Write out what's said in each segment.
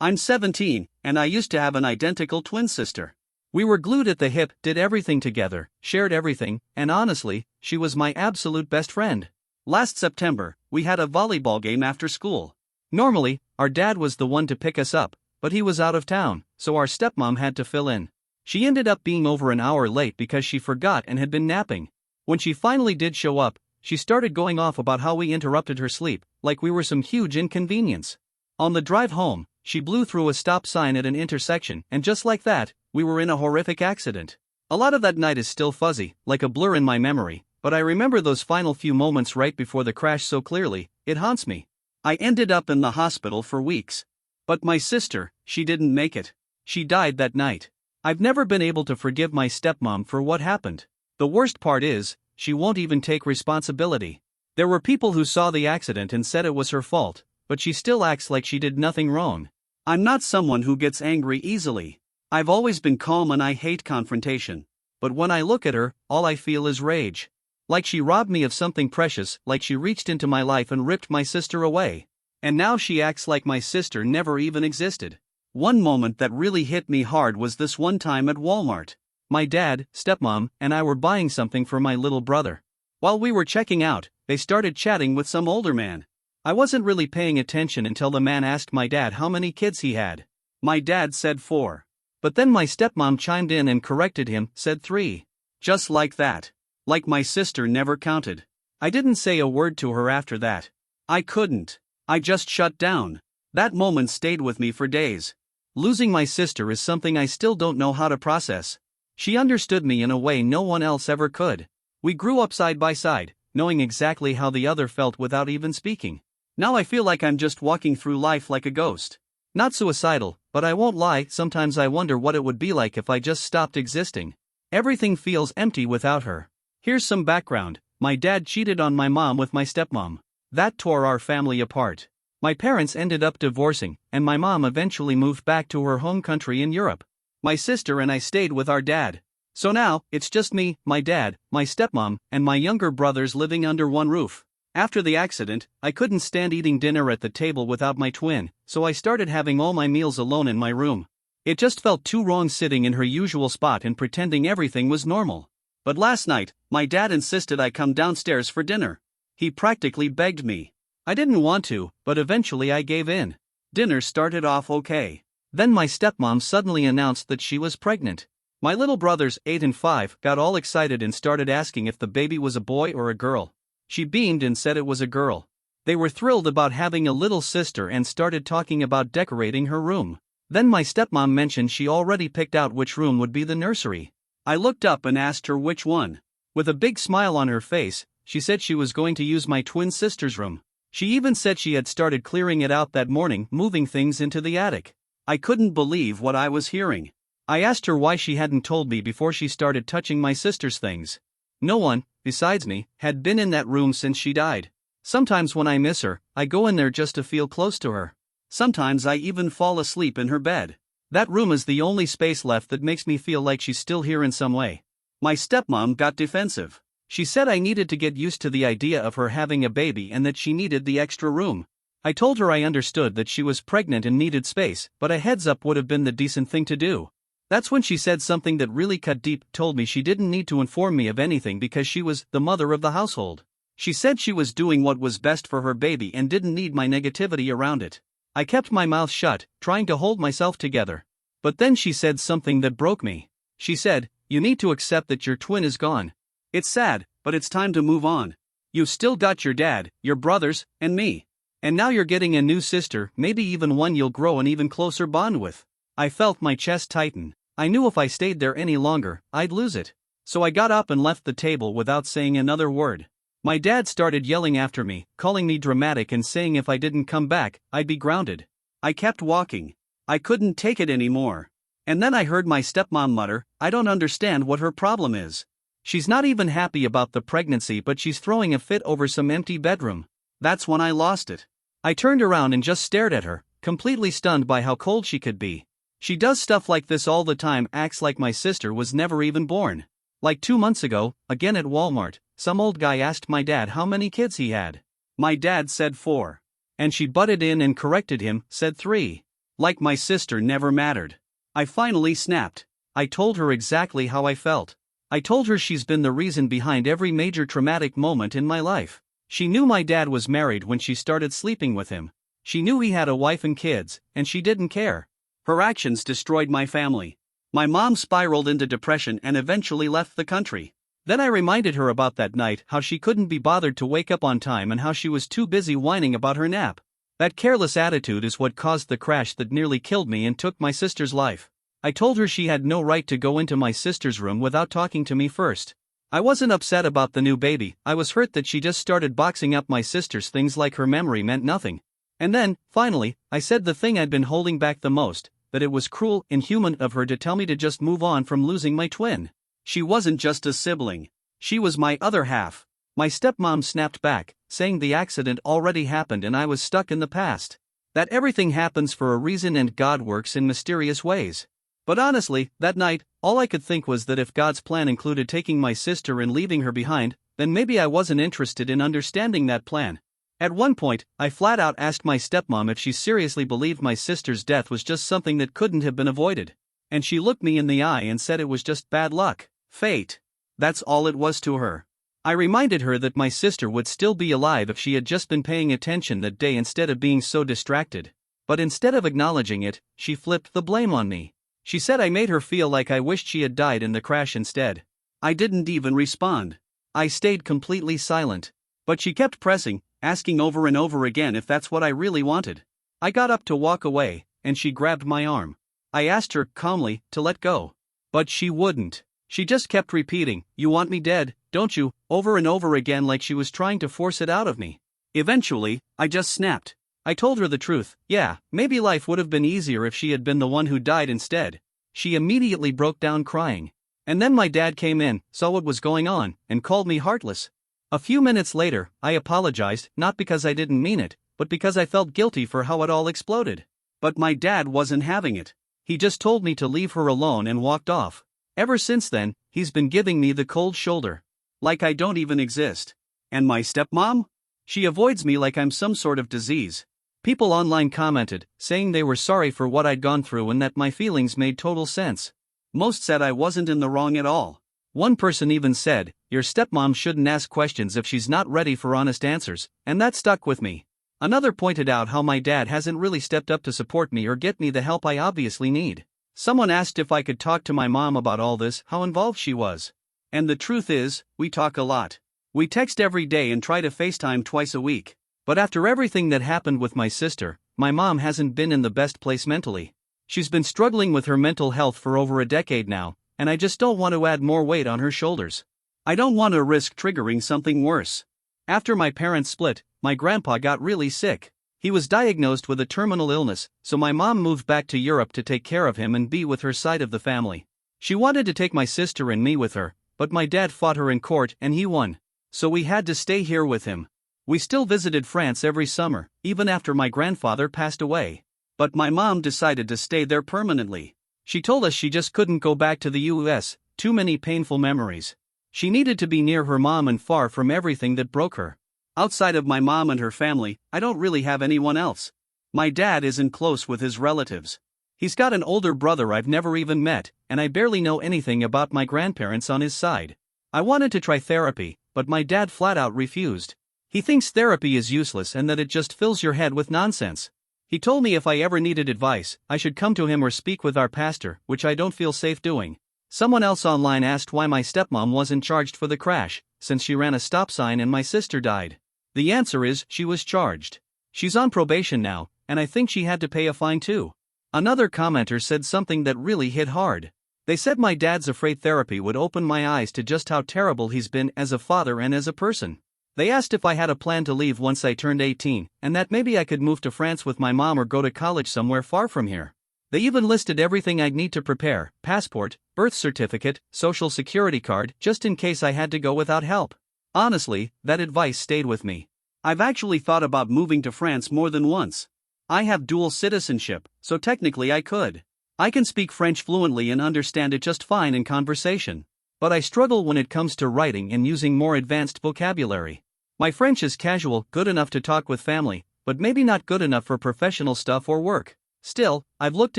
I'm 17, and I used to have an identical twin sister. We were glued at the hip, did everything together, shared everything, and honestly, she was my absolute best friend. Last September, we had a volleyball game after school. Normally, our dad was the one to pick us up, but he was out of town, so our stepmom had to fill in. She ended up being over an hour late because she forgot and had been napping. When she finally did show up, she started going off about how we interrupted her sleep, like we were some huge inconvenience. On the drive home, she blew through a stop sign at an intersection, and just like that, we were in a horrific accident. A lot of that night is still fuzzy, like a blur in my memory, but I remember those final few moments right before the crash so clearly, it haunts me. I ended up in the hospital for weeks. But my sister, she didn't make it. She died that night. I've never been able to forgive my stepmom for what happened. The worst part is, she won't even take responsibility. There were people who saw the accident and said it was her fault, but she still acts like she did nothing wrong. I'm not someone who gets angry easily. I've always been calm and I hate confrontation. But when I look at her, all I feel is rage. Like she robbed me of something precious, like she reached into my life and ripped my sister away. And now she acts like my sister never even existed. One moment that really hit me hard was this one time at Walmart. My dad, stepmom, and I were buying something for my little brother. While we were checking out, they started chatting with some older man. I wasn't really paying attention until the man asked my dad how many kids he had. My dad said 4. But then my stepmom chimed in and corrected him, said 3. Just like that. Like my sister never counted. I didn't say a word to her after that. I couldn't. I just shut down. That moment stayed with me for days. Losing my sister is something I still don't know how to process. She understood me in a way no one else ever could. We grew up side by side, knowing exactly how the other felt without even speaking. Now I feel like I'm just walking through life like a ghost. Not suicidal, but I won't lie, sometimes I wonder what it would be like if I just stopped existing. Everything feels empty without her. Here's some background. My dad cheated on my mom with my stepmom. That tore our family apart. My parents ended up divorcing, and my mom eventually moved back to her home country in Europe. My sister and I stayed with our dad. So now, it's just me, my dad, my stepmom, and my younger brothers living under one roof. After the accident, I couldn't stand eating dinner at the table without my twin, so I started having all my meals alone in my room. It just felt too wrong sitting in her usual spot and pretending everything was normal. But last night, my dad insisted I come downstairs for dinner. He practically begged me. I didn't want to, but eventually I gave in. Dinner started off okay. Then my stepmom suddenly announced that she was pregnant. My little brothers, 8 and 5, got all excited and started asking if the baby was a boy or a girl. She beamed and said it was a girl. They were thrilled about having a little sister and started talking about decorating her room. Then my stepmom mentioned she already picked out which room would be the nursery. I looked up and asked her which one. With a big smile on her face, she said she was going to use my twin sister's room. She even said she had started clearing it out that morning, moving things into the attic. I couldn't believe what I was hearing. I asked her why she hadn't told me before she started touching my sister's things. No one, besides me, had been in that room since she died. Sometimes when I miss her, I go in there just to feel close to her. Sometimes I even fall asleep in her bed. That room is the only space left that makes me feel like she's still here in some way. My stepmom got defensive. She said I needed to get used to the idea of her having a baby and that she needed the extra room. I told her I understood that she was pregnant and needed space, but a heads up would have been the decent thing to do. That's when she said something that really cut deep, told me she didn't need to inform me of anything because she was the mother of the household. She said she was doing what was best for her baby and didn't need my negativity around it. I kept my mouth shut, trying to hold myself together. But then she said something that broke me. She said, "You need to accept that your twin is gone. It's sad, but it's time to move on. You've still got your dad, your brothers, and me. And now you're getting a new sister, maybe even one you'll grow an even closer bond with." I felt my chest tighten. I knew if I stayed there any longer, I'd lose it. So I got up and left the table without saying another word. My dad started yelling after me, calling me dramatic and saying if I didn't come back, I'd be grounded. I kept walking. I couldn't take it anymore. And then I heard my stepmom mutter, "I don't understand what her problem is. She's not even happy about the pregnancy, but she's throwing a fit over some empty bedroom." That's when I lost it. I turned around and just stared at her, completely stunned by how cold she could be. She does stuff like this all the time, acts like my sister was never even born. Like 2 months ago, again at Walmart, some old guy asked my dad how many kids he had. My dad said 4. And she butted in and corrected him, said 3. Like my sister never mattered. I finally snapped. I told her exactly how I felt. I told her she's been the reason behind every major traumatic moment in my life. She knew my dad was married when she started sleeping with him. She knew he had a wife and kids, and she didn't care. Her actions destroyed my family. My mom spiraled into depression and eventually left the country. Then I reminded her about that night, how she couldn't be bothered to wake up on time and how she was too busy whining about her nap. That careless attitude is what caused the crash that nearly killed me and took my sister's life. I told her she had no right to go into my sister's room without talking to me first. I wasn't upset about the new baby, I was hurt that she just started boxing up my sister's things like her memory meant nothing. And then, finally, I said the thing I'd been holding back the most, that it was cruel, inhuman of her to tell me to just move on from losing my twin. She wasn't just a sibling. She was my other half. My stepmom snapped back, saying the accident already happened and I was stuck in the past. That everything happens for a reason and God works in mysterious ways. But honestly, that night, all I could think was that if God's plan included taking my sister and leaving her behind, then maybe I wasn't interested in understanding that plan. At one point, I flat out asked my stepmom if she seriously believed my sister's death was just something that couldn't have been avoided. And she looked me in the eye and said it was just bad luck. Fate. That's all it was to her. I reminded her that my sister would still be alive if she had just been paying attention that day instead of being so distracted. But instead of acknowledging it, she flipped the blame on me. She said I made her feel like I wished she had died in the crash instead. I didn't even respond. I stayed completely silent. But she kept pressing, asking over and over again if that's what I really wanted. I got up to walk away, and she grabbed my arm. I asked her, calmly, to let go. But she wouldn't. She just kept repeating, "You want me dead, don't you?" over and over again like she was trying to force it out of me. Eventually, I just snapped. I told her the truth. Yeah, maybe life would have been easier if she had been the one who died instead. She immediately broke down crying. And then my dad came in, saw what was going on, and called me heartless. A few minutes later, I apologized, not because I didn't mean it, but because I felt guilty for how it all exploded. But my dad wasn't having it. He just told me to leave her alone and walked off. Ever since then, he's been giving me the cold shoulder. Like I don't even exist. And my stepmom? She avoids me like I'm some sort of disease. People online commented, saying they were sorry for what I'd gone through and that my feelings made total sense. Most said I wasn't in the wrong at all. One person even said, "Your stepmom shouldn't ask questions if she's not ready for honest answers," and that stuck with me. Another pointed out how my dad hasn't really stepped up to support me or get me the help I obviously need. Someone asked if I could talk to my mom about all this, how involved she was. And the truth is, we talk a lot. We text every day and try to FaceTime twice a week. But after everything that happened with my sister, my mom hasn't been in the best place mentally. She's been struggling with her mental health for over a decade now, and I just don't want to add more weight on her shoulders. I don't want to risk triggering something worse. After my parents split, my grandpa got really sick. He was diagnosed with a terminal illness, so my mom moved back to Europe to take care of him and be with her side of the family. She wanted to take my sister and me with her, but my dad fought her in court and he won. So we had to stay here with him. We still visited France every summer, even after my grandfather passed away. But my mom decided to stay there permanently. She told us she just couldn't go back to the US, too many painful memories. She needed to be near her mom and far from everything that broke her. Outside of my mom and her family, I don't really have anyone else. My dad isn't close with his relatives. He's got an older brother I've never even met, and I barely know anything about my grandparents on his side. I wanted to try therapy, but my dad flat out refused. He thinks therapy is useless and that it just fills your head with nonsense. He told me if I ever needed advice, I should come to him or speak with our pastor, which I don't feel safe doing. Someone else online asked why my stepmom wasn't charged for the crash, since she ran a stop sign and my sister died. The answer is she was charged. She's on probation now, and I think she had to pay a fine too. Another commenter said something that really hit hard. They said my dad's afraid therapy would open my eyes to just how terrible he's been as a father and as a person. They asked if I had a plan to leave once I turned 18, and that maybe I could move to France with my mom or go to college somewhere far from here. They even listed everything I'd need to prepare: passport, birth certificate, social security card, just in case I had to go without help. Honestly, that advice stayed with me. I've actually thought about moving to France more than once. I have dual citizenship, so technically I could. I can speak French fluently and understand it just fine in conversation. But I struggle when it comes to writing and using more advanced vocabulary. My French is casual, good enough to talk with family, but maybe not good enough for professional stuff or work. Still, I've looked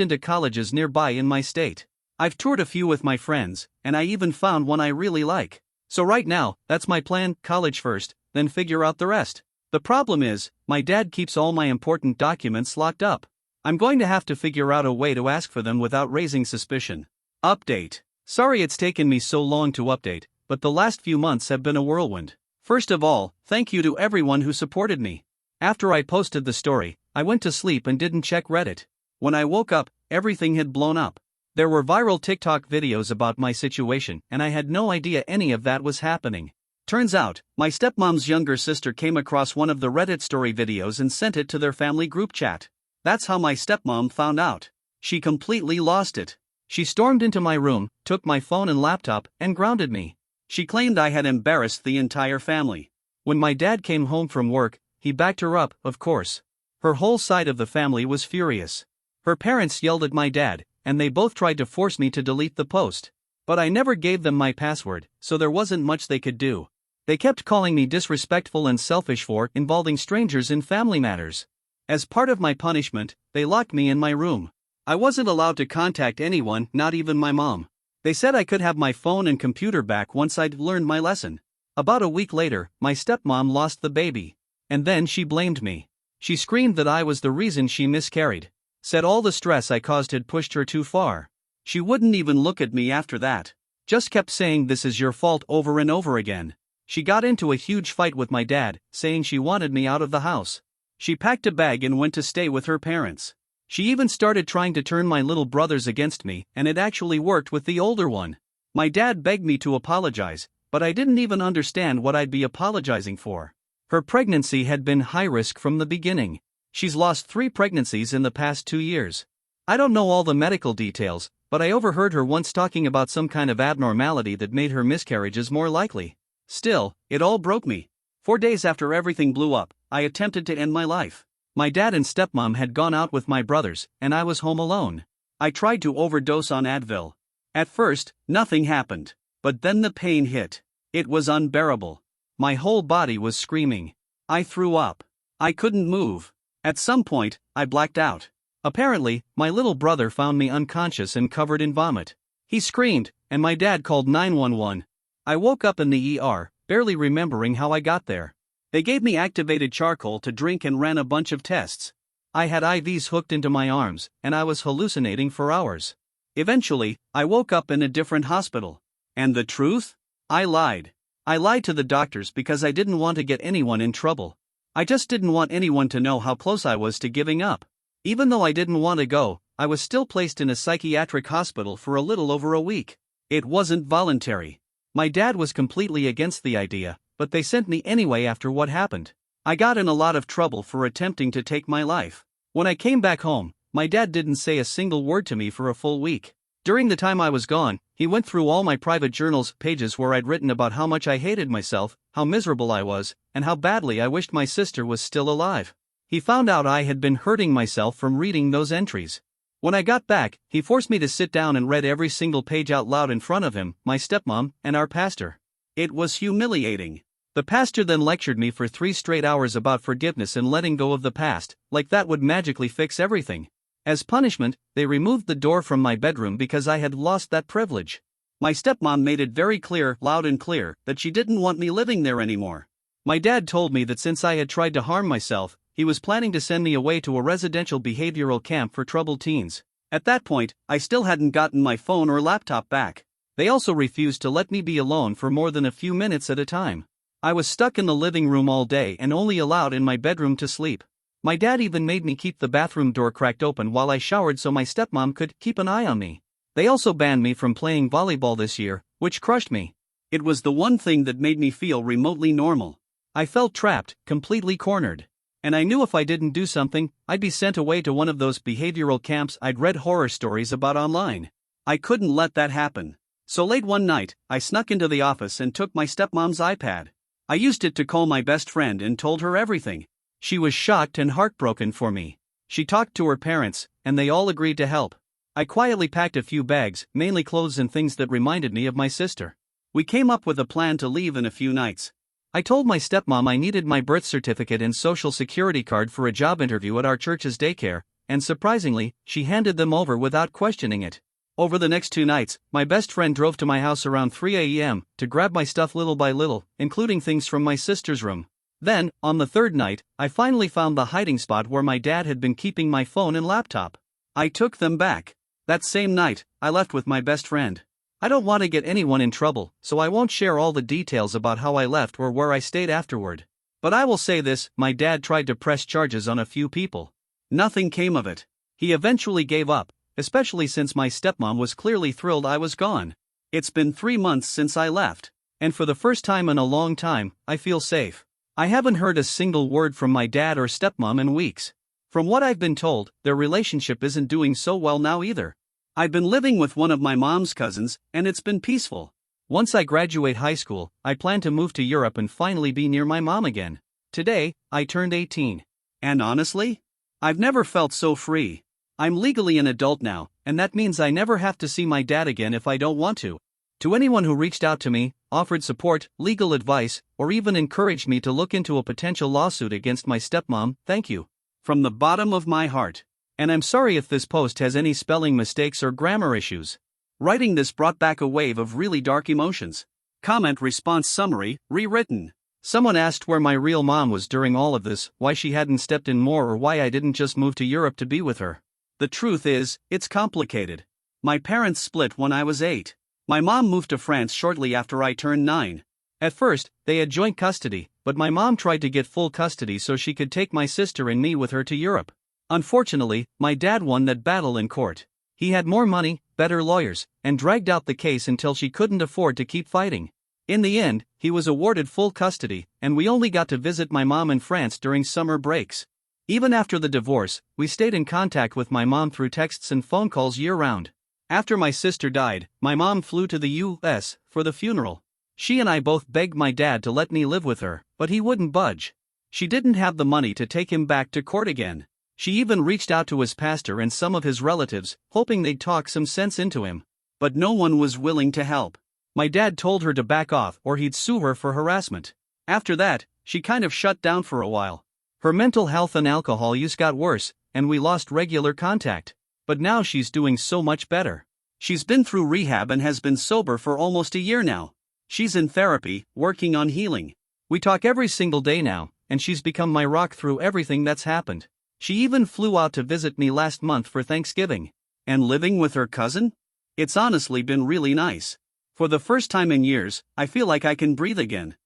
into colleges nearby in my state. I've toured a few with my friends, and I even found one I really like. So right now, that's my plan: college first, then figure out the rest. The problem is, my dad keeps all my important documents locked up. I'm going to have to figure out a way to ask for them without raising suspicion. Update. Sorry it's taken me so long to update, but the last few months have been a whirlwind. First of all, thank you to everyone who supported me. After I posted the story, I went to sleep and didn't check Reddit. When I woke up, everything had blown up. There were viral TikTok videos about my situation, and I had no idea any of that was happening. Turns out, my stepmom's younger sister came across one of the Reddit story videos and sent it to their family group chat. That's how my stepmom found out. She completely lost it. She stormed into my room, took my phone and laptop, and grounded me. She claimed I had embarrassed the entire family. When my dad came home from work, he backed her up, of course. Her whole side of the family was furious. Her parents yelled at my dad, and they both tried to force me to delete the post. But I never gave them my password, so there wasn't much they could do. They kept calling me disrespectful and selfish for involving strangers in family matters. As part of my punishment, they locked me in my room. I wasn't allowed to contact anyone, not even my mom. They said I could have my phone and computer back once I'd learned my lesson. About a week later, my stepmom lost the baby. And then she blamed me. She screamed that I was the reason she miscarried. Said all the stress I caused had pushed her too far. She wouldn't even look at me after that. Just kept saying this is your fault over and over again. She got into a huge fight with my dad, saying she wanted me out of the house. She packed a bag and went to stay with her parents. She even started trying to turn my little brothers against me, and it actually worked with the older one. My dad begged me to apologize, but I didn't even understand what I'd be apologizing for. Her pregnancy had been high risk from the beginning. She's lost 3 pregnancies in the past 2 years. I don't know all the medical details, but I overheard her once talking about some kind of abnormality that made her miscarriages more likely. Still, it all broke me. 4 days after everything blew up, I attempted to end my life. My dad and stepmom had gone out with my brothers, and I was home alone. I tried to overdose on Advil. At first, nothing happened. But then the pain hit. It was unbearable. My whole body was screaming. I threw up. I couldn't move. At some point, I blacked out. Apparently, my little brother found me unconscious and covered in vomit. He screamed, and my dad called 911. I woke up in the ER, barely remembering how I got there. They gave me activated charcoal to drink and ran a bunch of tests. I had IVs hooked into my arms, and I was hallucinating for hours. Eventually, I woke up in a different hospital. And the truth? I lied. I lied to the doctors because I didn't want to get anyone in trouble. I just didn't want anyone to know how close I was to giving up. Even though I didn't want to go, I was still placed in a psychiatric hospital for a little over a week. It wasn't voluntary. My dad was completely against the idea, but they sent me anyway after what happened. I got in a lot of trouble for attempting to take my life. When I came back home, my dad didn't say a single word to me for a full week. During the time I was gone, he went through all my private journals pages where I'd written about how much I hated myself, how miserable I was, and how badly I wished my sister was still alive. He found out I had been hurting myself from reading those entries. When I got back, he forced me to sit down and read every single page out loud in front of him, my stepmom, and our pastor. It was humiliating. The pastor then lectured me for 3 straight hours about forgiveness and letting go of the past, like that would magically fix everything. As punishment, they removed the door from my bedroom because I had lost that privilege. My stepmom made it very clear, loud and clear, that she didn't want me living there anymore. My dad told me that since I had tried to harm myself, he was planning to send me away to a residential behavioral camp for troubled teens. At that point, I still hadn't gotten my phone or laptop back. They also refused to let me be alone for more than a few minutes at a time. I was stuck in the living room all day and only allowed in my bedroom to sleep. My dad even made me keep the bathroom door cracked open while I showered so my stepmom could keep an eye on me. They also banned me from playing volleyball this year, which crushed me. It was the one thing that made me feel remotely normal. I felt trapped, completely cornered. And I knew if I didn't do something, I'd be sent away to one of those behavioral camps I'd read horror stories about online. I couldn't let that happen. So late one night, I snuck into the office and took my stepmom's iPad. I used it to call my best friend and told her everything. She was shocked and heartbroken for me. She talked to her parents, and they all agreed to help. I quietly packed a few bags, mainly clothes and things that reminded me of my sister. We came up with a plan to leave in a few nights. I told my stepmom I needed my birth certificate and social security card for a job interview at our church's daycare, and surprisingly, she handed them over without questioning it. Over the next 2 nights, my best friend drove to my house around 3 a.m. to grab my stuff little by little, including things from my sister's room. Then, on the third night, I finally found the hiding spot where my dad had been keeping my phone and laptop. I took them back. That same night, I left with my best friend. I don't want to get anyone in trouble, so I won't share all the details about how I left or where I stayed afterward. But I will say this, my dad tried to press charges on a few people. Nothing came of it. He eventually gave up, especially since my stepmom was clearly thrilled I was gone. It's been 3 months since I left, and for the first time in a long time, I feel safe. I haven't heard a single word from my dad or stepmom in weeks. From what I've been told, their relationship isn't doing so well now either. I've been living with one of my mom's cousins, and it's been peaceful. Once I graduate high school, I plan to move to Europe and finally be near my mom again. Today, I turned 18. And honestly, I've never felt so free. I'm legally an adult now, and that means I never have to see my dad again if I don't want to. To anyone who reached out to me, offered support, legal advice, or even encouraged me to look into a potential lawsuit against my stepmom, thank you. From the bottom of my heart. And I'm sorry if this post has any spelling mistakes or grammar issues. Writing this brought back a wave of really dark emotions. Comment response summary, rewritten. Someone asked where my real mom was during all of this, why she hadn't stepped in more, or why I didn't just move to Europe to be with her. The truth is, it's complicated. My parents split when I was 8. My mom moved to France shortly after I turned 9. At first, they had joint custody, but my mom tried to get full custody so she could take my sister and me with her to Europe. Unfortunately, my dad won that battle in court. He had more money, better lawyers, and dragged out the case until she couldn't afford to keep fighting. In the end, he was awarded full custody, and we only got to visit my mom in France during summer breaks. Even after the divorce, we stayed in contact with my mom through texts and phone calls year-round. After my sister died, my mom flew to the US for the funeral. She and I both begged my dad to let me live with her, but he wouldn't budge. She didn't have the money to take him back to court again. She even reached out to his pastor and some of his relatives, hoping they'd talk some sense into him. But no one was willing to help. My dad told her to back off or he'd sue her for harassment. After that, she kind of shut down for a while. Her mental health and alcohol use got worse, and we lost regular contact. But now she's doing so much better. She's been through rehab and has been sober for almost a year now. She's in therapy, working on healing. We talk every single day now, and she's become my rock through everything that's happened. She even flew out to visit me last month for Thanksgiving. And living with her cousin? It's honestly been really nice. For the first time in years, I feel like I can breathe again.